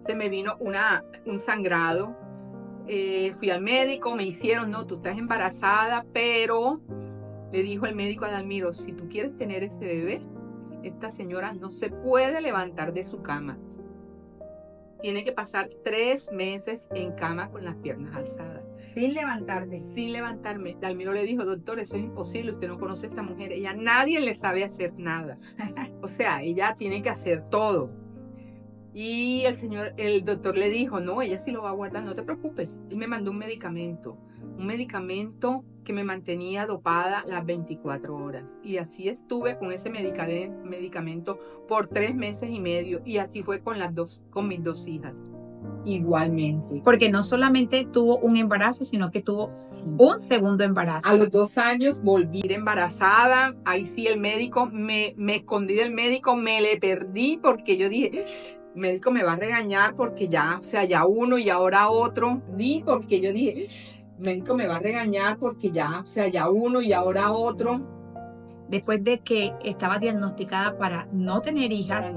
se me vino un sangrado, fui al médico, me hicieron, no, tú estás embarazada, pero le dijo el médico a Dalmiro, si tú quieres tener ese bebé, esta señora no se puede levantar de su cama. Tiene que pasar 3 meses en cama con las piernas alzadas. Sin levantarte. Sin levantarme. Dalmiro le dijo, doctor, eso es imposible, usted no conoce a esta mujer. Ella, nadie le sabe hacer nada. O sea, ella tiene que hacer todo. Y el doctor le dijo, no, ella sí lo va a guardar, no te preocupes. Él me mandó un medicamento que me mantenía dopada las 24 horas. Y así estuve con ese medicamento por 3 meses y medio. Y así fue con mis 2 hijas. Igualmente. Porque no solamente tuvo un embarazo, sino que tuvo un segundo embarazo. A los 2 años volví embarazada. Ahí sí el médico, me escondí del médico, me le perdí porque yo dije, el médico me va a regañar porque ya, o sea, ya uno y ahora otro. Porque yo dije, el médico me va a regañar porque ya, o sea, ya uno y ahora otro. Después de que estaba diagnosticada para no tener hijas,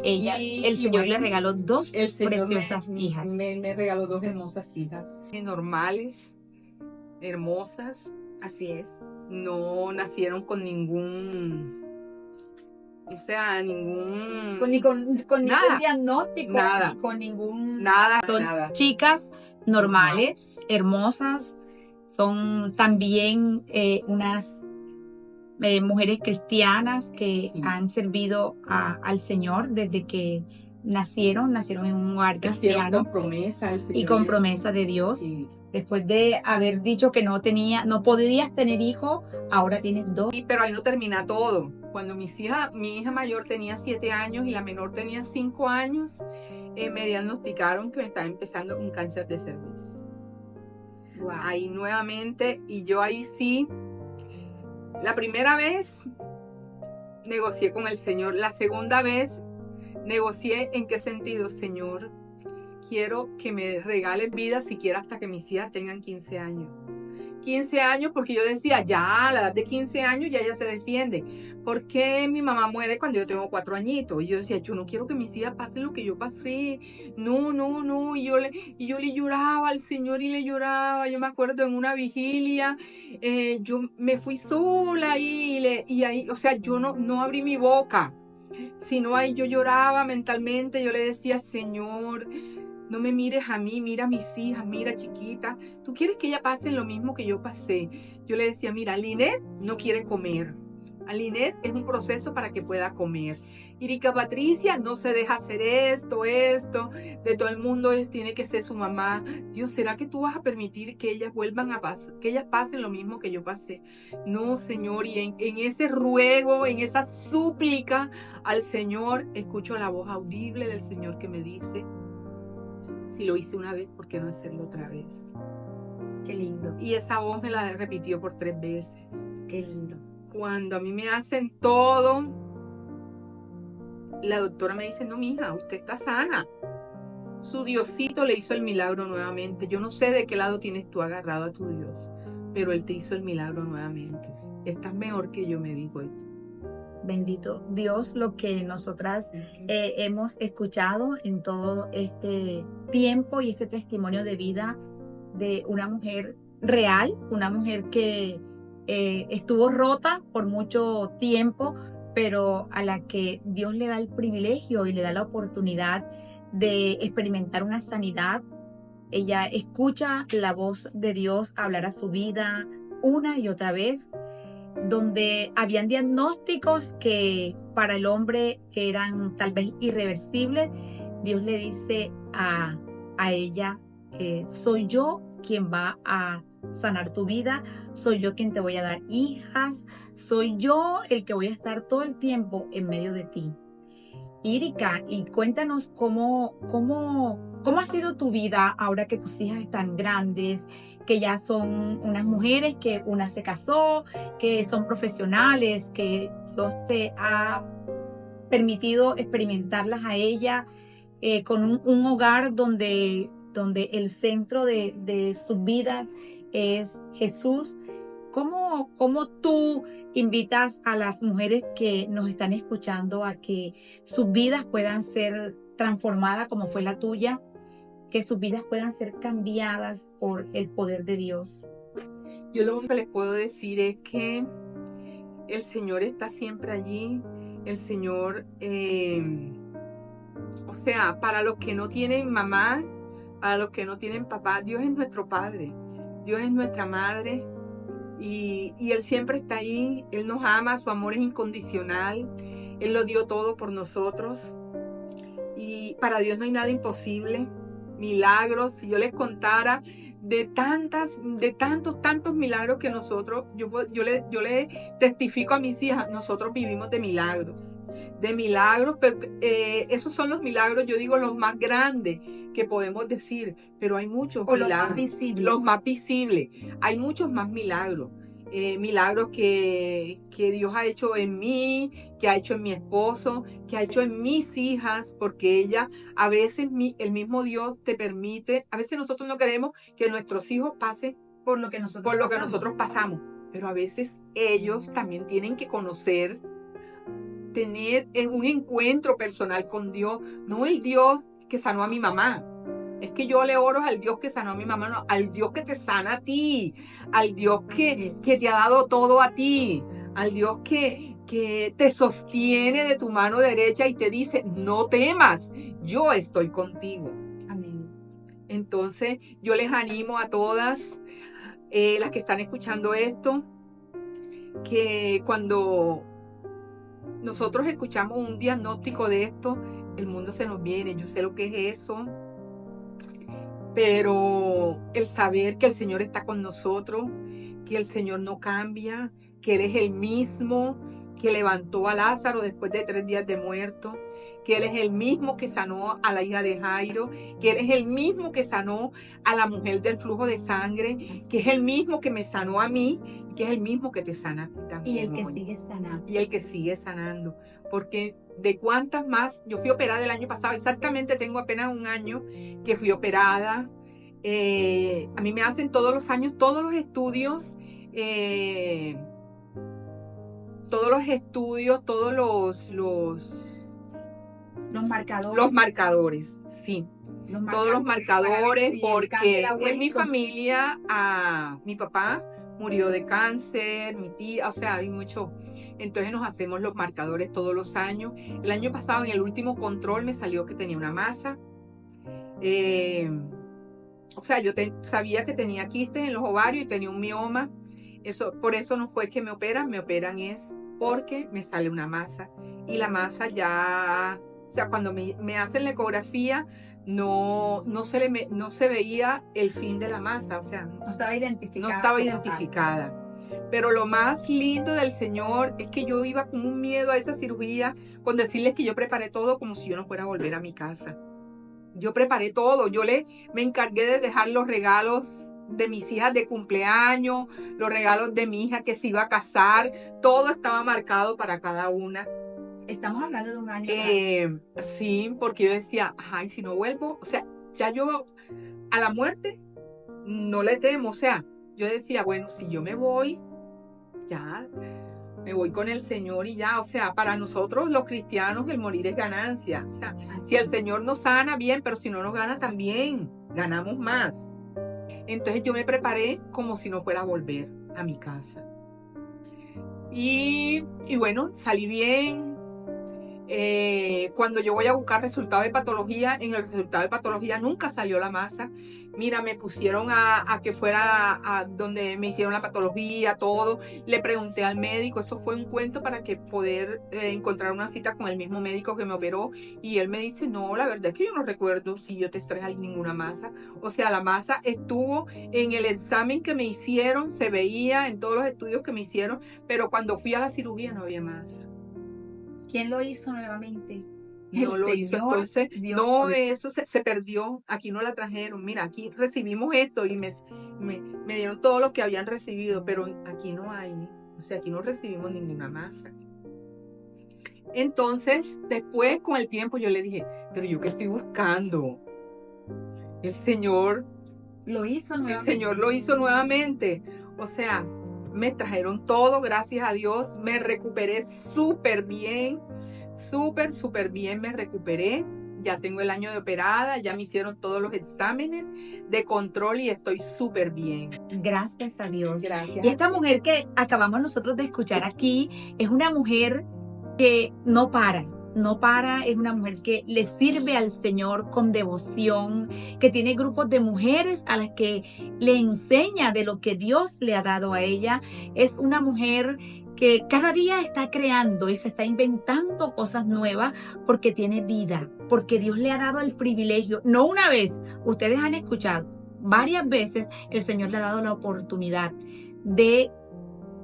el Señor le regaló 2 preciosas hijas. Me regaló 2 hermosas hijas. Normales, hermosas. Así es. No nacieron con ningún... O sea, con ningún diagnóstico, nada, con ningún... Son chicas normales, hermosas. Son también unas mujeres cristianas que han servido al Señor desde que nacieron en un hogar cristiano. Con promesa, y con promesa de Dios. Sí. Después de haber dicho que no podías tener hijos, ahora tienes 2. Sí, pero ahí no termina todo. Cuando mi hija mayor tenía 7 años y la menor tenía 5 años, me diagnosticaron que me estaba empezando un cáncer de cervix. Wow. ahí nuevamente, y yo ahí sí, la primera vez negocié con el Señor, la segunda vez negocié en qué sentido, Señor, quiero que me regalen vida siquiera hasta que mis hijas tengan 15 años. 15 años porque yo decía, ya a la edad de 15 años ya ella se defiende. ¿Por qué mi mamá muere cuando yo tengo 4 añitos? Y yo decía, yo no quiero que mis hijas pasen lo que yo pasé. No, no, no. Y yo le lloraba al Señor y le lloraba. Yo me acuerdo en una vigilia, yo me fui sola y ahí, o sea, yo no abrí mi boca. Sino ahí yo lloraba mentalmente, yo le decía, Señor, no me mires a mí, mira a mis hijas, mira chiquita, tú quieres que ellas pasen lo mismo que yo pasé. Yo le decía, mira, Linet no quiere comer. A Linet es un proceso para que pueda comer. Irica Patricia no se deja hacer esto, de todo el mundo tiene que ser su mamá. Dios, ¿será que tú vas a permitir que ellas vuelvan a pasar, que ellas pasen lo mismo que yo pasé? No, Señor, y en ese ruego, en esa súplica al Señor, escucho la voz audible del Señor que me dice, si lo hice una vez, ¿por qué no hacerlo otra vez? Qué lindo. Y esa voz me la repitió por 3 veces. Qué lindo. Cuando a mí me hacen todo, la doctora me dice, no, mija, usted está sana. Su Diosito le hizo el milagro nuevamente. Yo no sé de qué lado tienes tú agarrado a tu Dios, pero Él te hizo el milagro nuevamente. Estás mejor que yo, me dijo Él. Bendito Dios, lo que nosotras hemos escuchado en todo este tiempo y este testimonio de vida de una mujer real, una mujer que estuvo rota por mucho tiempo, pero a la que Dios le da el privilegio y le da la oportunidad de experimentar una sanidad. Ella escucha la voz de Dios hablar a su vida una y otra vez, donde habían diagnósticos que para el hombre eran tal vez irreversibles. Dios le dice a ella, soy yo quien va a sanar tu vida, soy yo quien te voy a dar hijas, soy yo el que voy a estar todo el tiempo en medio de ti. Irica, y cuéntanos cómo ha sido tu vida ahora que tus hijas están grandes, que ya son unas mujeres, que una se casó, que son profesionales, que Dios te ha permitido experimentarlas a ella con un hogar donde el centro de sus vidas es Jesús. ¿Cómo tú invitas a las mujeres que nos están escuchando a que sus vidas puedan ser transformadas como fue la tuya? Que sus vidas puedan ser cambiadas por el poder de Dios. Yo lo que les puedo decir es que el Señor está siempre allí. El Señor, o sea, para los que no tienen mamá, para los que no tienen papá, Dios es nuestro Padre, Dios es nuestra Madre. Y Él siempre está ahí, Él nos ama, su amor es incondicional, Él lo dio todo por nosotros. Y para Dios no hay nada imposible. Milagros, si yo les contara de tantos milagros que nosotros, yo le testifico a mis hijas, nosotros vivimos de milagros, pero esos son los milagros, yo digo los más grandes que podemos decir, pero hay muchos milagros, los más visibles, hay muchos más milagros. Milagros que Dios ha hecho en mí, que ha hecho en mi esposo, que ha hecho en mis hijas, porque ella, a veces el mismo Dios te permite, a veces nosotros no queremos que nuestros hijos pasen por lo que nosotros pasamos, pero a veces ellos también tienen que conocer, tener un encuentro personal con Dios, no el Dios que sanó a mi mamá. Es que yo le oro al Dios que sanó a mi mamá, no, al Dios que te sana a ti, al Dios que te ha dado todo a ti, al Dios que te sostiene de tu mano derecha y te dice, no temas, yo estoy contigo. Amén. Entonces, yo les animo a todas las que están escuchando esto, que cuando nosotros escuchamos un diagnóstico de esto, el mundo se nos viene, yo sé lo que es eso. Pero el saber que el Señor está con nosotros, que el Señor no cambia, que Él es el mismo que levantó a Lázaro después de 3 días de muerto, que Él es el mismo que sanó a la hija de Jairo, que Él es el mismo que sanó a la mujer del flujo de sangre, que es el mismo que me sanó a mí y que es el mismo que te sana a ti también. Y el que hoy. sigue sanando. Y el que sigue sanando. Porque de cuántas más, yo fui operada el año pasado, exactamente tengo apenas un año que fui operada. A mí me hacen todos los años todos los estudios, todos los marcadores. Los marcadores, sí. Todos los marcadores, porque en mi familia, mi papá murió de cáncer, mi tía, o sea, hay mucho. Entonces nos hacemos los marcadores todos los años. El año pasado, en el último control, me salió que tenía una masa. O sea, yo sabía que tenía quistes en los ovarios y tenía un mioma. Por eso no fue que me operan es porque me sale una masa. Y la masa ya, o sea, cuando me hacen la ecografía, no se veía el fin de la masa, o sea, no estaba identificada. No estaba identificada. Pero lo más lindo del Señor es que yo iba con un miedo a esa cirugía, con decirles que yo preparé todo como si yo no fuera a volver a mi casa. Yo preparé todo, me encargué de dejar los regalos de mis hijas de cumpleaños, los regalos de mi hija que se iba a casar, todo estaba marcado para cada una. Estamos hablando de un año. Sí, porque yo decía, ay, si no vuelvo, o sea, ya yo a la muerte no le temo, o sea, yo decía, bueno, si yo me voy, ya me voy con el Señor y ya, o sea, para nosotros los cristianos el morir es ganancia, o sea, si el Señor nos sana, bien, pero si no nos gana también, ganamos más. Entonces yo me preparé como si no fuera a volver a mi casa. Y bueno, salí bien. Cuando yo voy a buscar resultado de patología, en el resultado de patología nunca salió la masa. Mira, me pusieron a que fuera a donde me hicieron la patología, todo. Le pregunté al médico, eso fue un cuento para que poder encontrar una cita con el mismo médico que me operó. Y él me dice, no, la verdad es que yo no recuerdo si yo te extraje ninguna masa. O sea, la masa estuvo en el examen que me hicieron, se veía en todos los estudios que me hicieron, pero cuando fui a la cirugía no había masa. ¿Quién lo hizo nuevamente? No lo hizo, entonces, no, eso se perdió, aquí no la trajeron, mira, aquí recibimos esto y me dieron todo lo que habían recibido, pero aquí no hay, o sea, aquí no recibimos ninguna masa. Entonces, después con el tiempo yo le dije, pero yo qué estoy buscando, el Señor lo hizo nuevamente. El Señor lo hizo nuevamente, o sea, me trajeron todo, gracias a Dios, me recuperé súper bien, súper bien me recuperé. Ya tengo el año de operada, ya me hicieron todos los exámenes de control y estoy súper bien. Gracias a Dios. Gracias. Y esta mujer que acabamos nosotros de escuchar aquí es una mujer que no para, es una mujer que le sirve al Señor con devoción, que tiene grupos de mujeres a las que le enseña de lo que Dios le ha dado a ella. Es una mujer que cada día está creando y se está inventando cosas nuevas porque tiene vida, porque Dios le ha dado el privilegio. No una vez, ustedes han escuchado, varias veces el Señor le ha dado la oportunidad de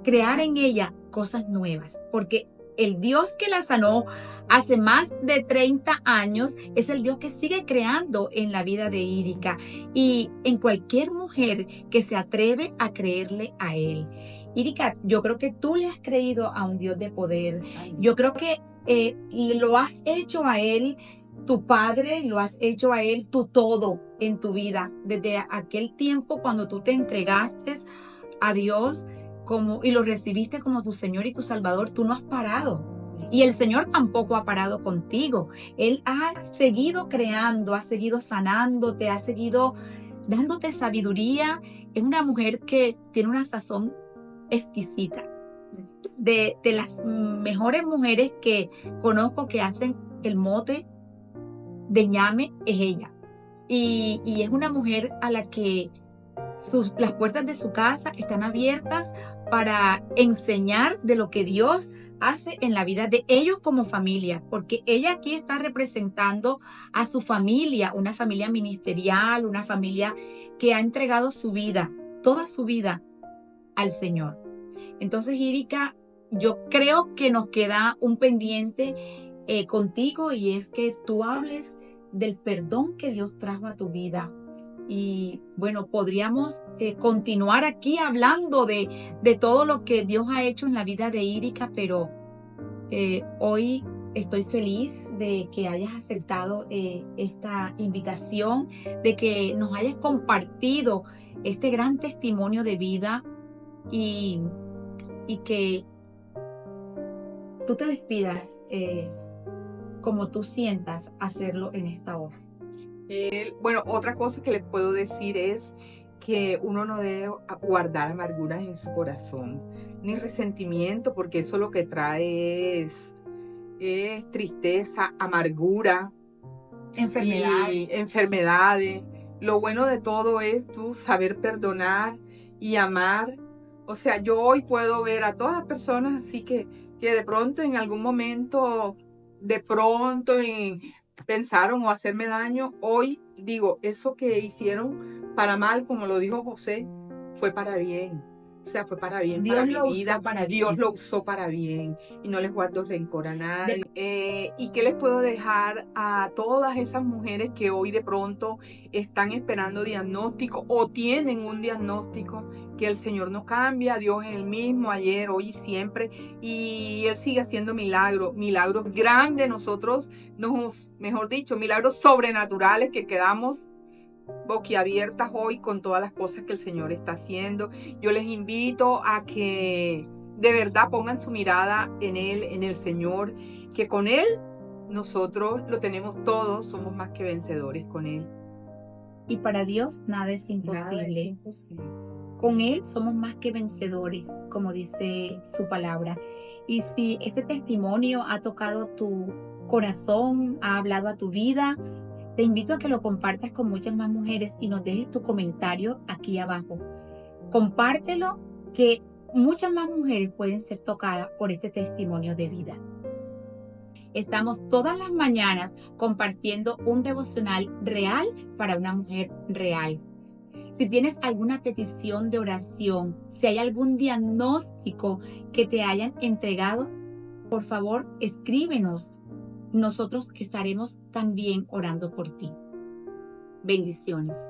crear en ella cosas nuevas, porque el Dios que la sanó hace más de 30 años es el Dios que sigue creando en la vida de Irica y en cualquier mujer que se atreve a creerle a Él. Irica, yo creo que tú le has creído a un Dios de poder. Yo creo que lo has hecho a Él tu Padre, lo has hecho a Él tu todo en tu vida. Desde aquel tiempo cuando tú te entregaste a Dios y lo recibiste como tu Señor y tu Salvador, tú no has parado. Y el Señor tampoco ha parado contigo. Él ha seguido creando, ha seguido sanándote, ha seguido dándote sabiduría. Es una mujer que tiene una sazón exquisita. De las mejores mujeres que conozco que hacen el mote de ñame es ella. Y es una mujer a la que las puertas de su casa están abiertas para enseñar de lo que Dios hace en la vida de ellos como familia, porque ella aquí está representando a su familia, una familia ministerial, una familia que ha entregado su vida, toda su vida al Señor. Entonces, Irica, yo creo que nos queda un pendiente contigo, y es que tú hables del perdón que Dios trajo a tu vida. Y bueno, podríamos continuar aquí hablando de todo lo que Dios ha hecho en la vida de Irica, pero hoy estoy feliz de que hayas aceptado esta invitación, de que nos hayas compartido este gran testimonio de vida, y que tú te despidas como tú sientas hacerlo en esta hora. Bueno, otra cosa que les puedo decir es que uno no debe guardar amarguras en su corazón, ni resentimiento, porque eso lo que trae es tristeza, amargura, enfermedades. Lo bueno de todo es tú saber perdonar y amar. O sea, yo hoy puedo ver a todas las personas así que de pronto en algún momento, pensaron o hacerme daño. Hoy digo, eso que hicieron para mal, como lo dijo José, fue para bien. O sea, fue para bien. Dios para lo mi vida. usó para Dios bien. lo usó para bien. Y no les guardo rencor a nadie. ¿Y qué les puedo dejar a todas esas mujeres que hoy de pronto están esperando diagnóstico o tienen un diagnóstico? Que el Señor no cambia, Dios es el mismo ayer, hoy y siempre, y Él sigue haciendo milagros grandes. Nosotros, mejor dicho, milagros sobrenaturales, que quedamos boquiabiertas hoy con todas las cosas que el Señor está haciendo. Yo les invito a que de verdad pongan su mirada en Él, en el Señor, que con Él nosotros lo tenemos todo, somos más que vencedores con Él. Y para Dios nada es imposible. Con Él somos más que vencedores, como dice su palabra. Y si este testimonio ha tocado tu corazón, ha hablado a tu vida, te invito a que lo compartas con muchas más mujeres y nos dejes tu comentario aquí abajo. Compártelo, que muchas más mujeres pueden ser tocadas por este testimonio de vida. Estamos todas las mañanas compartiendo un devocional real para una mujer real. Si tienes alguna petición de oración, si hay algún diagnóstico que te hayan entregado, por favor, escríbenos. Nosotros estaremos también orando por ti. Bendiciones.